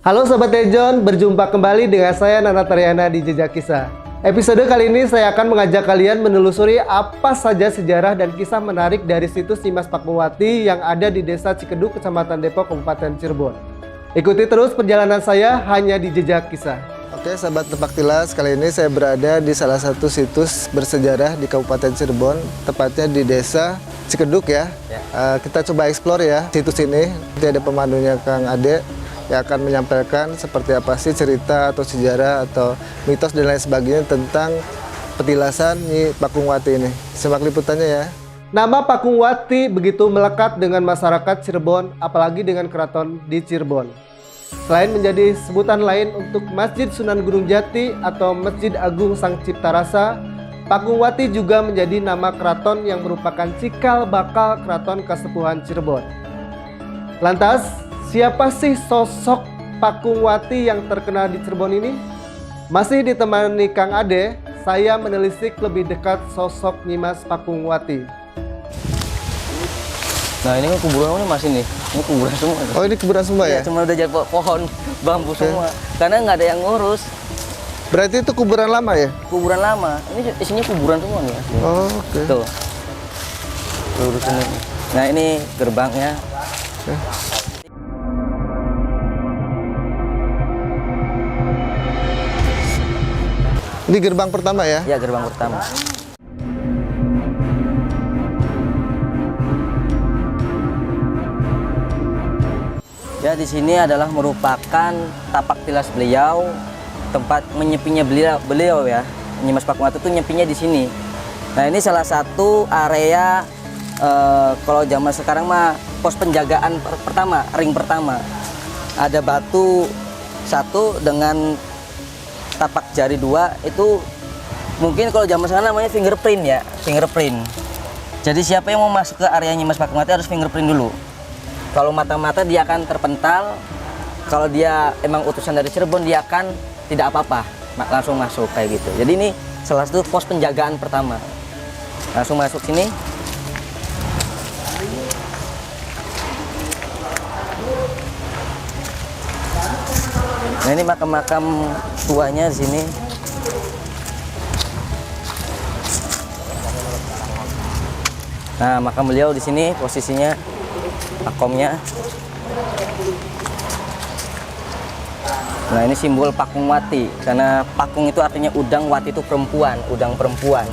Halo Sobat Tejon, berjumpa kembali dengan saya Nana Tariana di Jejak Kisah. Episode kali ini saya akan mengajak kalian menelusuri apa saja sejarah dan kisah menarik dari situs Nyimas Pakungwati yang ada di Desa Cikedug, Kecamatan Depok, Kabupaten Cirebon. Ikuti terus perjalanan saya hanya di Jejak Kisah. Oke Sahabat Tepak Tilas, kali ini saya berada di salah satu situs bersejarah di Kabupaten Cirebon, tepatnya di Desa Cikedug ya. Kita coba explore ya situs ini. Nanti ada pemandunya Kang Ade yang akan menyampaikan seperti apa sih cerita atau sejarah atau mitos dan lain sebagainya tentang petilasan Nyi Pakungwati ini. Simak liputannya ya. Nama Pakungwati begitu melekat dengan masyarakat Cirebon, apalagi dengan keraton di Cirebon. Selain menjadi sebutan lain untuk Masjid Sunan Gunung Jati atau Masjid Agung Sang Cipta Rasa, Pakungwati juga menjadi nama keraton yang merupakan cikal bakal keraton Kasepuhan Cirebon. Lantas, siapa sih sosok Pakungwati yang terkenal di Cirebon ini? Masih ditemani Kang Ade, saya menelisik lebih dekat sosok Nyimas Pakungwati. Nah ini kan kuburan masih nih, ini kuburan semua. Oh ini kuburan semua ya? Cuma udah jadi pohon, bambu semua. Karena nggak ada yang ngurus. Berarti itu kuburan lama ya? Kuburan lama, ini isinya kuburan semua nih. Oh oke. Tuh, lurus ini. Nah ini gerbangnya. Ini gerbang pertama ya? Ya gerbang pertama. Ya di sini adalah merupakan tapak tilas beliau, tempat menyepinya beliau ya. Nyimas Pakungwati itu nyepinya di sini. Nah ini salah satu area kalau zaman sekarang mah pos penjagaan pertama, ring pertama. Ada batu satu dengan tapak jari dua, itu mungkin kalau zaman sekarang namanya fingerprint ya, fingerprint. Jadi siapa yang mau masuk ke area Nyimas Pakungwati harus fingerprint dulu. Kalau mata-mata dia akan terpental, kalau dia emang utusan dari Cirebon dia akan tidak apa-apa, langsung masuk kayak gitu. Jadi ini salah satu pos penjagaan pertama. Langsung masuk sini. Nah ini makam-makam tuanya di sini. Nah makam beliau di sini posisinya. Makomnya. Nah ini simbol Pakungwati, karena Pakung itu artinya udang, Wati itu perempuan, udang perempuan.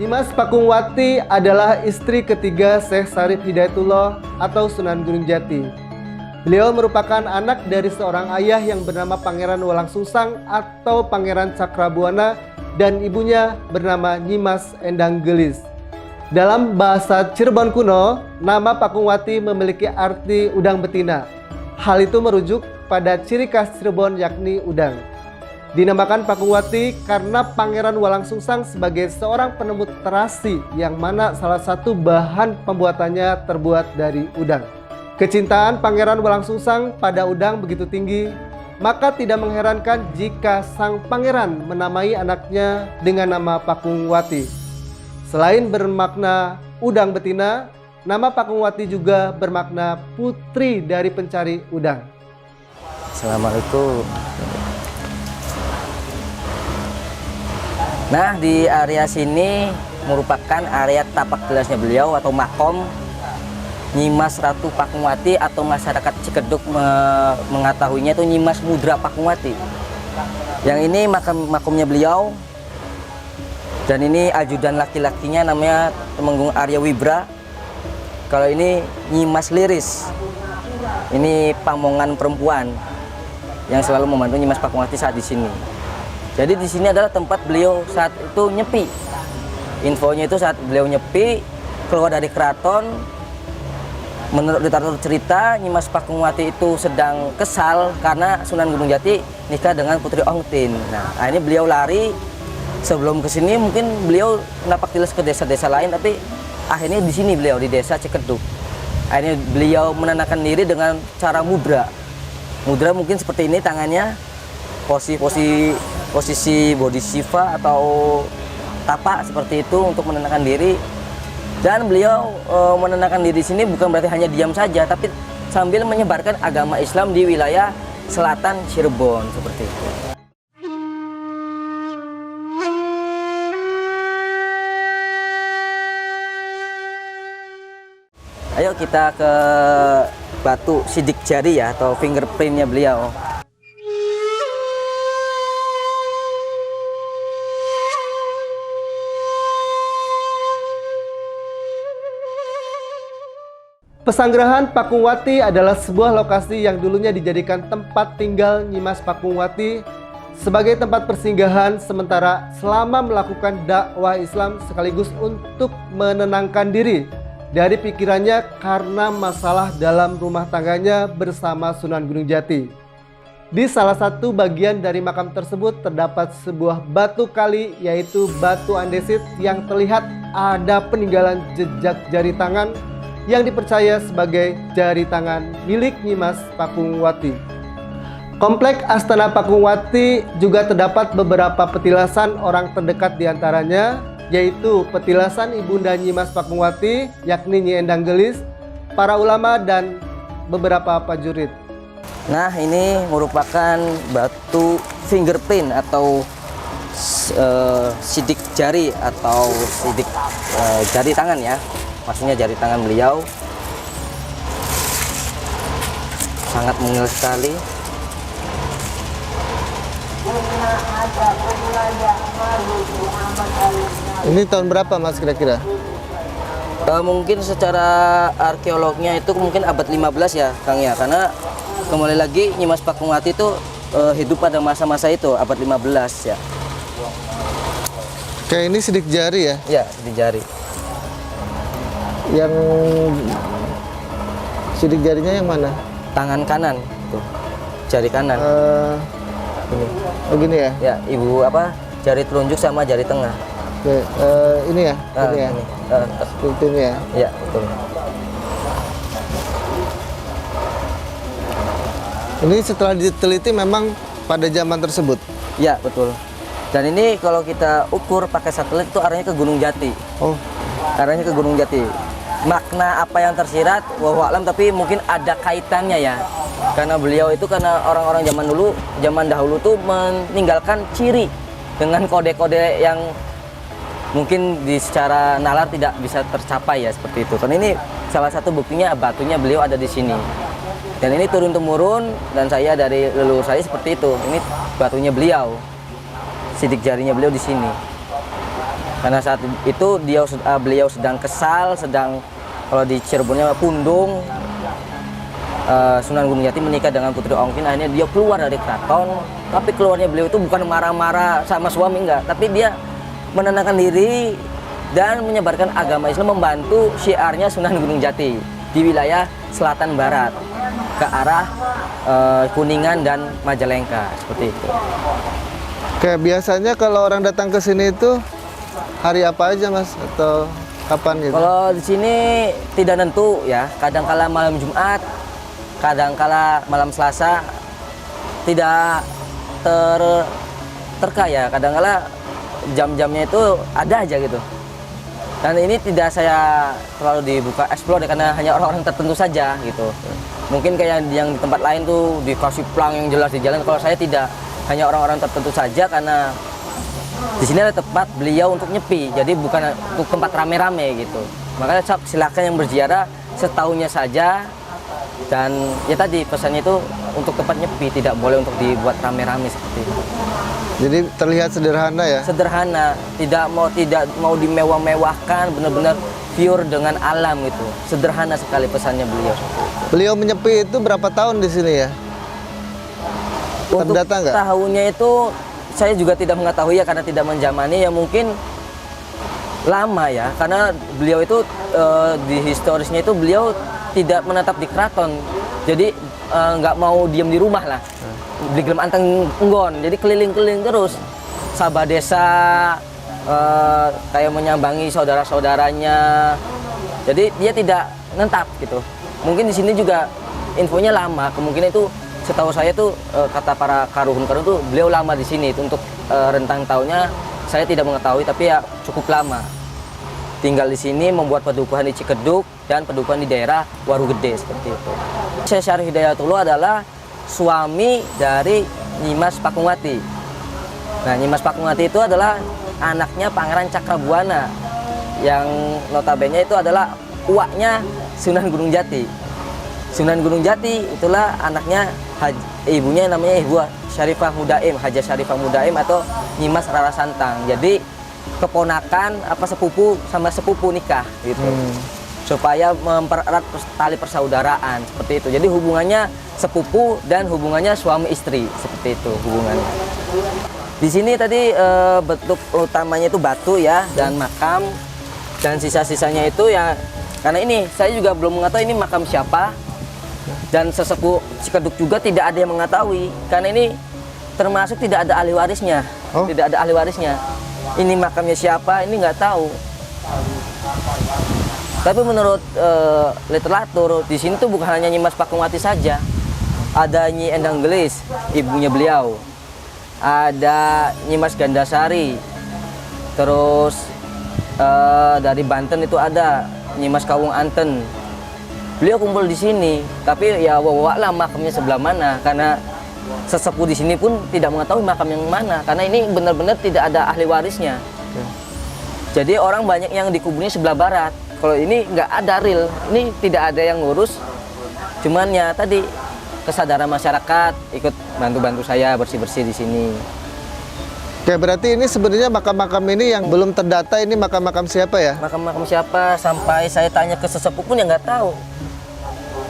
Nyimas Pakungwati adalah istri ketiga Syekh Syarif Hidayatullah atau Sunan Gunung Jati. Beliau merupakan anak dari seorang ayah yang bernama Pangeran Walangsungsang atau Pangeran Cakrabuana dan ibunya bernama Nyimas Endang Gelis. Dalam bahasa Cirebon kuno, nama Pakungwati memiliki arti udang betina. Hal itu merujuk pada ciri khas Cirebon yakni udang. Dinamakan Pakungwati karena Pangeran Walangsungsang sebagai seorang penemu terasi yang mana salah satu bahan pembuatannya terbuat dari udang. Kecintaan Pangeran Walangsungsang pada udang begitu tinggi, maka tidak mengherankan jika sang pangeran menamai anaknya dengan nama Pakungwati. Selain bermakna udang betina, nama Pakungwati juga bermakna putri dari pencari udang. Assalamualaikum. Nah di area sini merupakan area tapak tilasnya beliau atau makom Nyimas Ratu Pakungwati, atau masyarakat Cikedug mengetahuinya itu Nyimas Mudra Pakungwati. Yang ini makomnya beliau. Dan ini ajudan laki-lakinya namanya Temenggung Arya Wibra. Kalau ini Nyimas Liris. Ini pamongan perempuan yang selalu membantu Nyimas Pakungwati saat di sini. Jadi di sini adalah tempat beliau saat itu nyepi. Infonya itu saat beliau nyepi keluar dari keraton. Menurut literatur cerita, Nyimas Pakungwati itu sedang kesal karena Sunan Gunung Jati nikah dengan Putri Ongtin. Nah, akhirnya beliau lari. Sebelum ke sini mungkin beliau napak tilas ke desa-desa lain, tapi akhirnya di sini beliau di Desa Cikedug. Akhirnya beliau menenangkan diri dengan cara mudra. Mudra mungkin seperti ini tangannya, posisi body shiva atau tapak seperti itu untuk menenangkan diri. Dan beliau menenangkan diri di sini bukan berarti hanya diam saja, tapi sambil menyebarkan agama Islam di wilayah selatan Cirebon seperti itu. Ayo kita ke batu sidik jari ya, atau fingerprintnya beliau. Pesanggerahan Pakungwati adalah sebuah lokasi yang dulunya dijadikan tempat tinggal Nyimas Pakungwati sebagai tempat persinggahan sementara selama melakukan dakwah Islam sekaligus untuk menenangkan diri dari pikirannya karena masalah dalam rumah tangganya bersama Sunan Gunung Jati. Di salah satu bagian dari makam tersebut terdapat sebuah batu kali, yaitu batu andesit yang terlihat ada peninggalan jejak jari tangan yang dipercaya sebagai jari tangan milik Nyimas Pakungwati. Komplek Astana Pakungwati juga terdapat beberapa petilasan orang terdekat diantaranya, yaitu petilasan Ibunda Nyimas Pakungwati, yakni Nyi Endang Gelis, para ulama, dan beberapa prajurit. Nah, ini merupakan batu fingerprint atau sidik jari atau sidik jari tangan ya. Maksudnya jari tangan beliau sangat mungil sekali. Ini tahun berapa Mas kira-kira? Mungkin secara arkeolognya itu mungkin abad 15 ya Kang ya, karena kembali lagi Nyimas Pakungwati itu hidup pada masa-masa itu abad 15 ya. Kayak ini sidik jari ya? Ya, sidik jari. Yang sidik jarinya yang mana? Tangan kanan tuh, jari kanan. Ini. Oh gini ya? Ya, ibu apa? Jari telunjuk sama jari tengah. Oke, ini ya? Ini ya? Ini. Seperti ini ya? Ya, betul. Ini setelah diteliti memang pada zaman tersebut? Ya, betul. Dan ini kalau kita ukur pakai satelit itu arahnya ke Gunung Jati. Oh. Arahnya ke Gunung Jati. Makna apa yang tersirat wallahu alam, tapi mungkin ada kaitannya ya. Karena beliau itu karena orang-orang zaman dahulu tuh meninggalkan ciri dengan kode-kode yang mungkin secara nalar tidak bisa tercapai ya, seperti itu. Kan ini salah satu buktinya, batunya beliau ada di sini. Dan ini turun temurun, dan saya dari leluhur saya seperti itu. Ini batunya beliau. Sidik jarinya beliau di sini. Karena saat itu beliau sedang kesal, sedang kalau di Cirebonnya pundung. Sunan Gunung Jati menikah dengan Putri Ongkin, akhirnya dia keluar dari keraton. Tapi keluarnya beliau itu bukan marah-marah sama suami, enggak, tapi dia menenangkan diri dan menyebarkan agama Islam, membantu syiarnya Sunan Gunung Jati di wilayah selatan barat ke arah Kuningan dan Majalengka, seperti itu. Kayak biasanya kalau orang datang ke sini itu hari apa aja Mas, atau kapan gitu? Kalau di sini tidak nentu ya, kadangkala malam Jumat, kadangkala malam Selasa, tidak terkaya, kadangkala jam-jamnya itu ada aja gitu. Dan ini tidak saya terlalu dibuka explore karena hanya orang-orang tertentu saja gitu. Mungkin kayak yang di tempat lain tuh dikasih plang yang jelas di jalan, kalau saya tidak, hanya orang-orang tertentu saja karena di sini ada tempat beliau untuk nyepi, jadi bukan untuk tempat rame-rame gitu. Makanya silakan yang berziarah setahunnya saja, dan ya tadi pesannya itu untuk tempat nyepi, tidak boleh untuk dibuat rame-rame seperti itu. Jadi terlihat sederhana ya? Sederhana, tidak mau dimewah-mewahkan, benar-benar pure dengan alam gitu. Sederhana sekali pesannya beliau. Beliau menyepi itu berapa tahun di sini ya? Untuk Terdata nggak? tahunnya itu saya juga tidak mengetahui ya, karena tidak menjamani ya, mungkin lama ya, karena beliau itu di historisnya itu beliau tidak menetap di keraton, jadi nggak mau diam di rumah lah, di gelem anteng enggon, jadi keliling-keliling terus sabah desa, kayak menyambangi saudara-saudaranya, jadi dia tidak menetap gitu. Mungkin di sini juga infonya lama, kemungkinan itu setahu saya tuh kata para karuhun-karuhun tuh beliau lama di sini. Untuk rentang tahunnya saya tidak mengetahui, tapi ya cukup lama. tinggal di sini, membuat padukuhan di Cikedug dan padukuhan di daerah Warugede seperti itu. Syekh Syarif Hidayatullah adalah suami dari Nyimas Pakungwati. Nah, Nyimas Pakungwati itu adalah anaknya Pangeran Cakrabuana yang notabene itu adalah uaknya Sunan Gunung Jati. Sunan Gunung Jati itulah anaknya ibunya namanya Ibu Syarifah Mudaim, Haja Syarifah Mudaim atau Nyimas Rara Santang. Jadi keponakan sepupu sama sepupu nikah gitu. Supaya mempererat tali persaudaraan seperti itu. Jadi hubungannya sepupu dan hubungannya suami istri seperti itu hubungannya. Di sini tadi bentuk utamanya itu batu ya dan makam, dan sisa-sisanya itu ya, karena ini saya juga belum mengetahui ini makam siapa, dan sesepuh Cikedug juga tidak ada yang mengetahui karena ini termasuk tidak ada ahli warisnya. Tidak ada ahli warisnya. Ini makamnya siapa ini nggak tahu. Tapi menurut literatur di sini tuh bukan hanya Nyimas Pakungwati saja, ada Nyi Endang Gelis, ibunya beliau, ada Nyimas Gandasari, terus dari Banten itu ada Nyimas Kawung Anten. Beliau kumpul di sini, tapi ya wawalah makamnya sebelah mana, karena sesepuh di sini pun tidak mengetahui makam yang mana, karena ini benar-benar tidak ada ahli warisnya. Jadi orang banyak yang dikuburnya sebelah barat. Kalau ini nggak ada real, ini tidak ada yang ngurus. Cuman ya tadi kesadaran masyarakat ikut bantu-bantu saya bersih-bersih di sini. Oke, berarti ini sebenarnya makam-makam ini yang belum terdata, ini makam-makam siapa ya? Makam-makam siapa, sampai saya tanya ke sesepuh pun ya nggak tahu.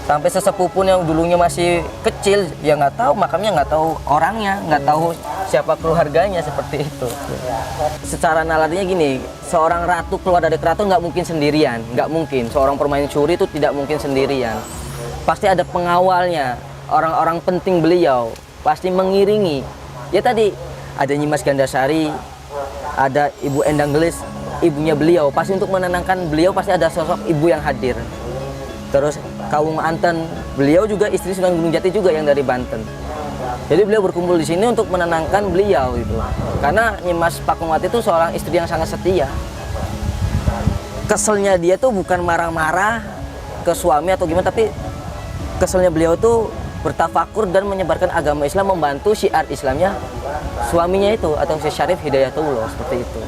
Sampai sesepuh pun yang dulunya masih kecil ya nggak tahu makamnya, nggak tahu orangnya, nggak tahu siapa keluarganya seperti itu. Secara nalarinya gini, seorang ratu keluar dari keraton nggak mungkin sendirian, nggak mungkin. Seorang permaisuri itu tidak mungkin sendirian. Pasti ada pengawalnya, orang-orang penting beliau pasti mengiringi. Ya tadi ada Nyimas Gandasari, ada Ibu Endang Gelis, ibunya beliau. Pasti untuk menenangkan beliau pasti ada sosok ibu yang hadir. Terus Kawung Anten, beliau juga istri Sunan Gunung Jati juga yang dari Banten. Jadi beliau berkumpul di sini untuk menenangkan beliau itu. Karena Nyimas Pakungwati itu seorang istri yang sangat setia. Keselnya dia tuh bukan marah-marah ke suami atau gimana, tapi keselnya beliau tuh bertafakur dan menyebarkan agama Islam, membantu syiar Islamnya suaminya itu atau Syekh Syarif Hidayatullah seperti itu.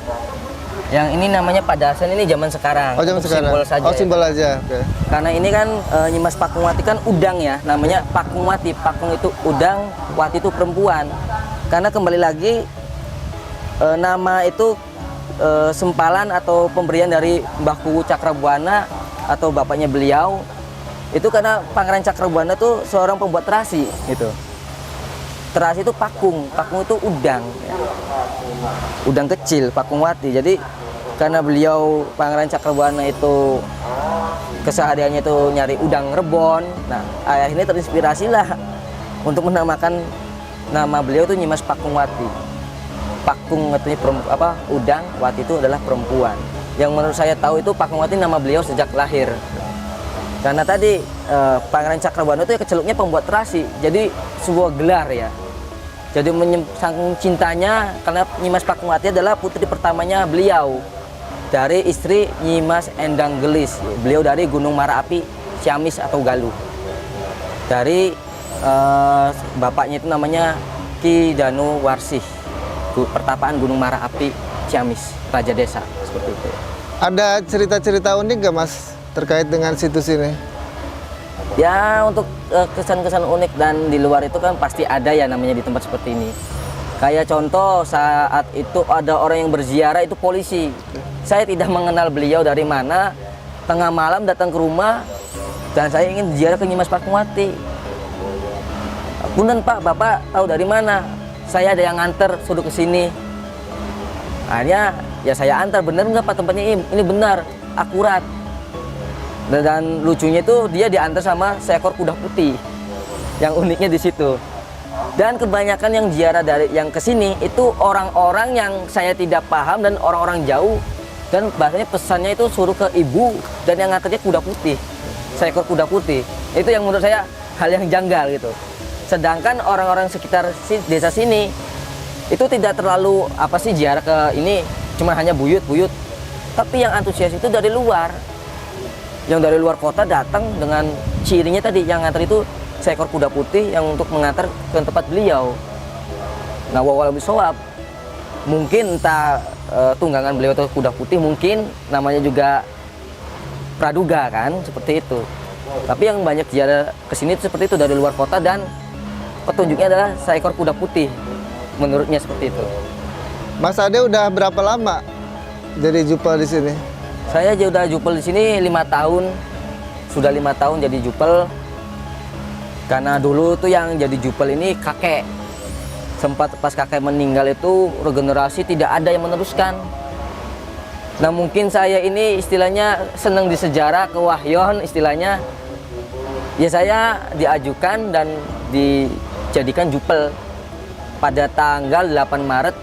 Yang ini namanya padasan, ini zaman sekarang. Oh, zaman sekarang. Simbol saja. Oh, simbol aja. Okay. Karena ini kan Nyimas Pakungwati kan udang ya, namanya Pakungwati. Pakung itu udang, Wati itu perempuan. Karena kembali lagi nama itu sempalan atau pemberian dari Mbah Kuwu Cakrabuana atau bapaknya beliau. Itu karena Pangeran Cakrabuana tuh seorang pembuat terasi gitu. Terasi itu pakung, pakung itu udang. Udang kecil, Pakungwati. Jadi karena beliau Pangeran Cakrabuana itu kesehariannya itu nyari udang rebon. Nah, akhirnya terinspirasi lah untuk menamakan nama beliau itu Nyimas Pakungwati. Pakung artinya udang, Wati itu adalah perempuan. Yang menurut saya tahu itu Pakungwati nama beliau sejak lahir. Karena tadi Pangeran Cakrabuana itu ya keceluknya pembuat terasi. Jadi sebuah gelar ya. Jadi saking cintanya karena Nyimas Pakungwati adalah putri pertamanya beliau dari istri Nyimas Endang Gelis. Beliau dari Gunung Marapi, Ciamis atau Galuh. Dari bapaknya itu namanya Ki Danu Warsih, pertapaan Gunung Marapi, Ciamis, Raja Desa seperti itu. Ada cerita-cerita unik nggak Mas terkait dengan situs ini? Ya untuk kesan-kesan unik dan di luar itu kan pasti ada ya namanya di tempat seperti ini. Kayak contoh saat itu ada orang yang berziarah itu polisi. Saya tidak mengenal beliau dari mana. Tengah malam datang ke rumah dan saya ingin ziarah ke Nyimas Pakungwati. Punten Pak, Bapak tahu dari mana? Saya ada yang nganter suruh ke sini. Akhirnya ya saya antar, bener nggak Pak tempatnya ini benar, akurat. Dan lucunya itu dia diantar sama seekor kuda putih. Yang uniknya di situ. Dan kebanyakan yang ziarah dari yang ke sini itu orang-orang yang saya tidak paham dan orang-orang jauh. Dan bahasanya pesannya itu suruh ke ibu dan yang nganternya kuda putih. Seekor kuda putih. Itu yang menurut saya hal yang janggal gitu. Sedangkan orang-orang sekitar desa sini itu tidak terlalu ziarah ke ini, cuma hanya buyut-buyut. Tapi yang antusias itu dari luar, yang dari luar kota datang dengan cirinya tadi, yang ngantar itu seekor kuda putih yang untuk mengantar ke tempat beliau. Nah, walau bisawab, mungkin entah tunggangan beliau atau kuda putih, mungkin namanya juga praduga kan, seperti itu. Tapi yang banyak ziarah kesini itu seperti itu, dari luar kota, dan petunjuknya adalah seekor kuda putih, menurutnya seperti itu. Mas Ade udah berapa lama jadi jupel di sini? Saya udah jupel di sini 5 tahun, sudah 5 tahun jadi jupel. Karena dulu tuh yang jadi jupel ini kakek. Sempat pas kakek meninggal itu regenerasi tidak ada yang meneruskan. Nah, mungkin saya ini istilahnya senang di sejarah, kewahyon istilahnya. Ya, saya diajukan dan dijadikan jupel pada tanggal 8 Maret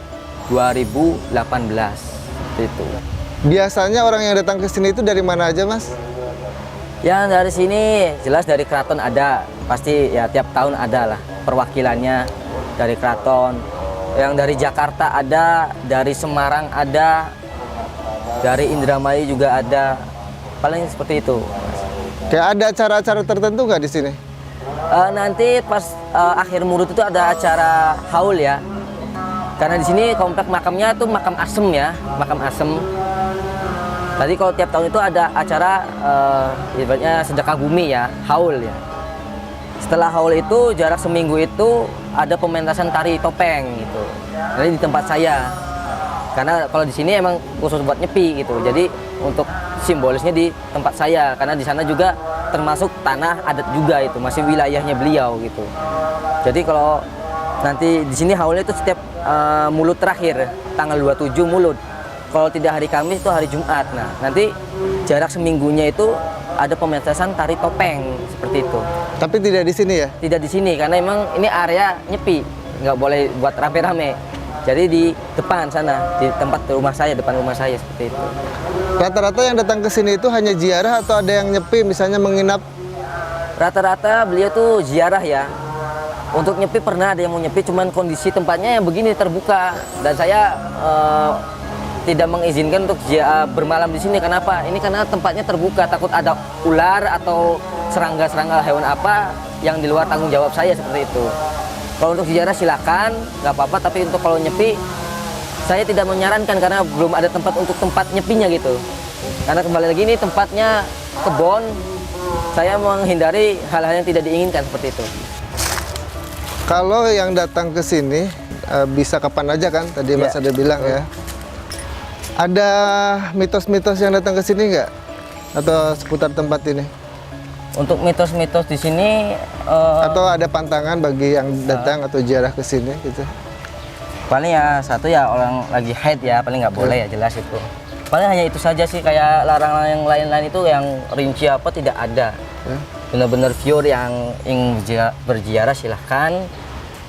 2018 itu. Biasanya orang yang datang ke sini itu dari mana aja, Mas? Yang dari sini jelas dari keraton ada, pasti ya tiap tahun ada lah perwakilannya dari keraton. Yang dari Jakarta ada, dari Semarang ada, dari Indramayu juga ada. Paling seperti itu. Kayak ada acara-acara tertentu nggak di sini? Nanti pas akhir Murut itu ada acara haul ya. Karena di sini komplek makamnya tuh makam asem ya, makam asem. Tadi kalau tiap tahun itu ada acara ibaratnya sedekah bumi ya, haul ya. Setelah haul itu jarak seminggu itu ada pementasan tari topeng gitu. Jadi di tempat saya. Karena kalau di sini emang khusus buat nyepi gitu. Jadi untuk simbolisnya di tempat saya, karena di sana juga termasuk tanah adat juga, itu masih wilayahnya beliau gitu. Jadi kalau nanti di sini haulnya itu setiap Mulut terakhir tanggal 27 Mulut. Kalau tidak hari Kamis itu hari Jumat. Nah, nanti jarak seminggunya itu ada pementasan tari topeng seperti itu. Tapi tidak di sini ya? Tidak di sini karena emang ini area nyepi, nggak boleh buat rame-rame. Jadi di depan sana, di tempat rumah saya, depan rumah saya seperti itu. Rata-rata yang datang ke sini itu hanya ziarah atau ada yang nyepi, misalnya menginap? Rata-rata beliau tuh ziarah ya. Untuk nyepi pernah ada yang mau nyepi, cuman kondisi tempatnya yang begini terbuka, dan saya tidak mengizinkan untuk bermalam di sini. Kenapa? Ini karena tempatnya terbuka, takut ada ular atau serangga-serangga hewan apa yang di luar tanggung jawab saya seperti itu. Kalau untuk ziarah silakan, nggak apa-apa, tapi untuk kalau nyepi saya tidak menyarankan karena belum ada tempat untuk tempat nyepinya gitu. Karena kembali lagi ini tempatnya kebon, saya menghindari hal-hal yang tidak diinginkan seperti itu. Kalau yang datang ke sini bisa kapan aja kan? Tadi Mas Ade bilang ya. Ada mitos-mitos yang datang ke sini nggak? Atau seputar tempat ini? Untuk mitos-mitos di sini atau ada pantangan bagi yang datang atau ziarah ke sini gitu? Paling ya satu ya orang lagi haid ya, paling nggak boleh ya, jelas itu. Paling hanya itu saja sih, kayak larangan yang lain-lain itu yang rinci apa tidak ada. Benar-benar pure yang ingin berziarah silahkan.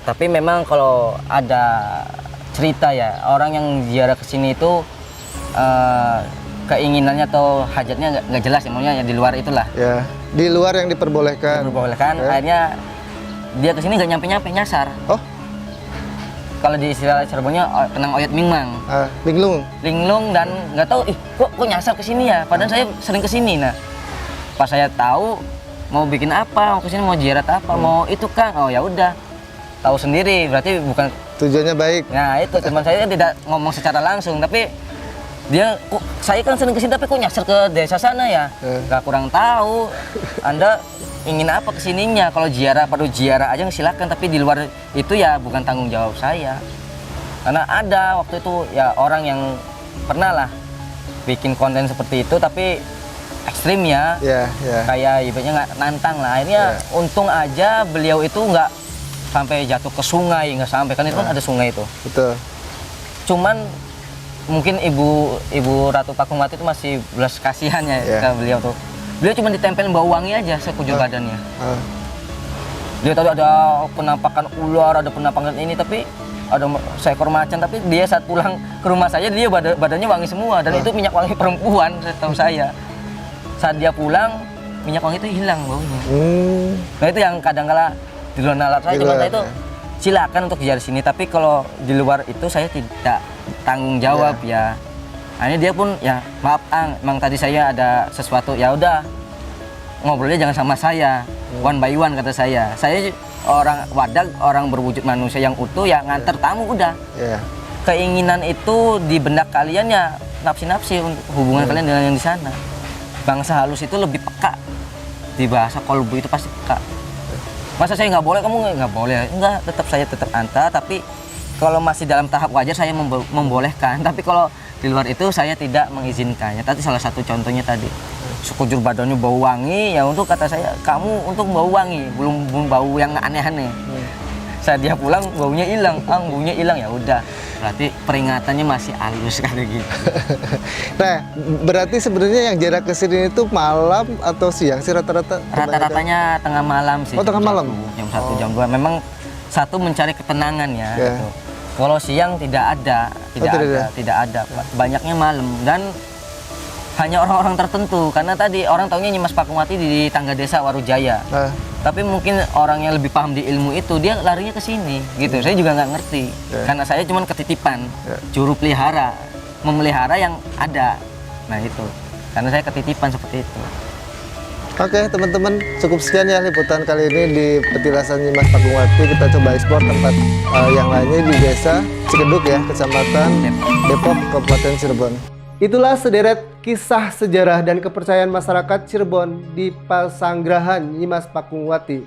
Tapi memang kalau ada cerita ya, orang yang ziarah ke sini itu keinginannya atau hajatnya nggak jelas ya, maunya ya di luar itulah. Ya, di luar yang diperbolehkan. Akhirnya dia ke sini nggak nyampe-nyampe, nyasar. Oh. Kalau di istilah Cirebonnya kenang oyot mingmang. Linglung. Linglung, dan nggak tahu kok nyasar ke sini ya, padahal saya sering ke sini. Nah, pas saya tahu mau bikin apa, mau kesini mau ziarah apa, mau itu kan, oh ya udah, tahu sendiri berarti bukan tujuannya baik. Nah itu teman saya tidak ngomong secara langsung, tapi dia kok saya kan sering kesini tapi kok nyasar ke desa sana ya, nggak kurang tahu. Anda ingin apa kesininya? Kalau ziarah perlu ziarah aja silakan, tapi di luar itu ya bukan tanggung jawab saya. Karena ada waktu itu ya orang yang pernah lah bikin konten seperti itu, tapi ekstrim ya, kayak ibaratnya nggak nantang lah. Akhirnya untung aja beliau itu nggak sampai jatuh ke sungai, nggak sampai, kan itu kan ada sungai itu. Betul. Cuman mungkin ibu Ratu Pakumwati itu masih belas kasihan ya ke beliau tuh. Beliau cuma ditempelin bau wangi aja sekujur badannya. Dia tahu ada penampakan ular, ada penampakan ini, tapi ada seekor macan, tapi dia saat pulang ke rumah saya dia badannya wangi semua, dan itu minyak wangi perempuan setahu saya. Saat dia pulang, minyak wangi itu hilang baunya. Nah itu yang kadang-kala di luar nalar saya, cuma itu silakan untuk ziarah sini, tapi kalau di luar itu saya tidak tanggung jawab ya. Akhirnya dia pun ya maaf emang tadi saya ada sesuatu, ya udah ngobrolnya jangan sama saya, one by one kata saya. Saya orang wadah, orang berwujud manusia yang utuh ya nganter tamu udah. Keinginan itu di benak kalian ya nafsi-nafsi hubungan kalian dengan yang di sana. Bangsa halus itu lebih peka, di bahasa kolbu itu pasti peka. Masa saya nggak boleh, kamu nggak boleh? Enggak, tetap saya tetap anta, tapi kalau masih dalam tahap wajar saya membolehkan, tapi kalau di luar itu saya tidak mengizinkannya. Tadi salah satu contohnya tadi sekujur badannya bau wangi, ya untuk kata saya kamu untuk bau wangi, belum bau yang aneh-aneh. Saat dia pulang baunya hilang, baunya hilang, ya udah berarti peringatannya masih halus kayak gitu. Nah, berarti sebenarnya yang jarak ke sini itu malam atau siang sih rata-rata? Rata-ratanya tengah malam sih. Oh, tengah malam. Jam 1, jam 2. Memang satu mencari ketenangan ya. Gitu. Kalau siang tidak ada. Banyaknya malam dan hanya orang-orang tertentu, karena tadi orang taunya Nyimas Pakuwati di Tangga Desa Warujaya. Tapi mungkin orang yang lebih paham di ilmu itu dia larinya ke sini gitu. Saya juga nggak ngerti. Karena saya cuma ketitipan juru pelihara, memelihara yang ada. Nah itu. Karena saya ketitipan seperti itu. Oke teman-teman, cukup sekian ya liputan kali ini di petilasan Nyimas Pakuwati. Kita coba eksplor tempat yang lainnya di desa Cikeduk ya, Kecamatan Depok, Kabupaten Cirebon. Itulah sederet kisah sejarah dan kepercayaan masyarakat Cirebon di Pasanggrahan Nyimas Pakuwati.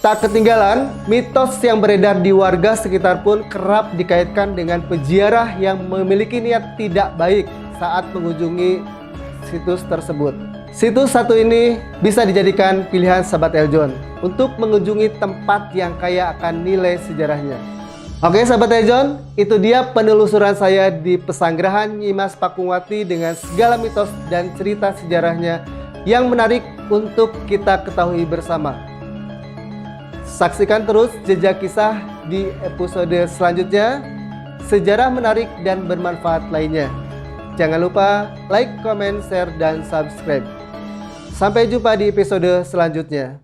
Tak ketinggalan, mitos yang beredar di warga sekitar pun kerap dikaitkan dengan peziarah yang memiliki niat tidak baik saat mengunjungi situs tersebut. Situs satu ini bisa dijadikan pilihan sahabat Eljon untuk mengunjungi tempat yang kaya akan nilai sejarahnya. Oke sahabat Eljon, itu dia penelusuran saya di Pesanggrahan Nyimas Pakuwati dengan segala mitos dan cerita sejarahnya yang menarik untuk kita ketahui bersama. Saksikan terus jejak kisah di episode selanjutnya, sejarah menarik dan bermanfaat lainnya. Jangan lupa like, comment, share, dan subscribe. Sampai jumpa di episode selanjutnya.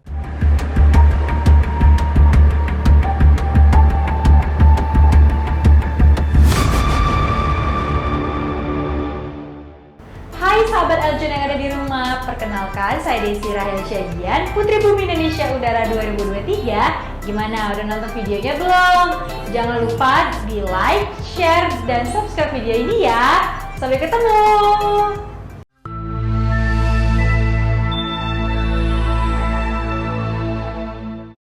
Hai sahabat Eljon yang ada di rumah, perkenalkan saya Desi Rahel Syagian, Putri Bumi Indonesia Udara 2023. Gimana, udah nonton videonya belum? Jangan lupa di like, share, dan subscribe video ini ya. Sampai ketemu!